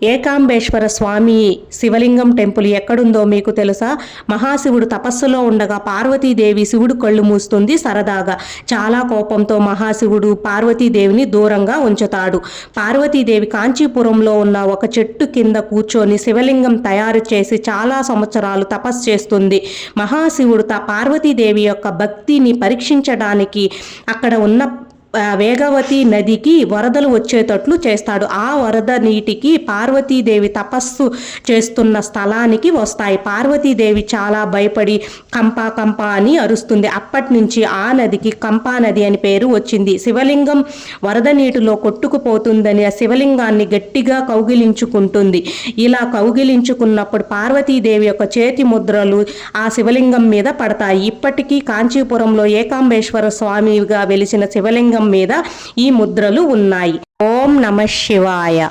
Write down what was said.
ఏకాంబేశ్వర స్వామి శివలింగం టెంపుల్ ఎక్కడుందో మీకు తెలుసా? మహాశివుడు తపస్సులో ఉండగా పార్వతీదేవి శివుడు కళ్ళు మూస్తుంది సరదాగా. చాలా కోపంతో మహాశివుడు పార్వతీదేవిని దూరంగా ఉంచుతాడు. పార్వతీదేవి కాంచీపురంలో ఉన్న ఒక చెట్టు కింద కూర్చొని శివలింగం తయారు చేసి చాలా సంవత్సరాలు తపస్సు చేస్తుంది. మహాశివుడు పార్వతీదేవి యొక్క భక్తిని పరీక్షించడానికి అక్కడ ఉన్న వేగవతి నదికి వరదలు వచ్చేటట్లు చేస్తాడు. ఆ వరద నీటికి పార్వతీదేవి తపస్సు చేస్తున్న స్థలానికి వస్తాయి. పార్వతీదేవి చాలా భయపడి కంపా కంపా అని అరుస్తుంది. అప్పటి నుంచి ఆ నదికి కంపా నది అని పేరు వచ్చింది. శివలింగం వరద నీటిలో కొట్టుకుపోతుందని ఆ శివలింగాన్ని గట్టిగా కౌగిలించుకుంటుంది. ఇలా కౌగిలించుకున్నప్పుడు పార్వతీదేవి యొక్క చేతి ముద్రలు ఆ శివలింగం మీద పడతాయి. ఇప్పటికీ కాంచీపురంలో ఏకాంబేశ్వర స్వామిగా వెలిసిన శివలింగం మీద ఈ ముద్రలు ఉన్నాయి. ఓం నమః శివాయ.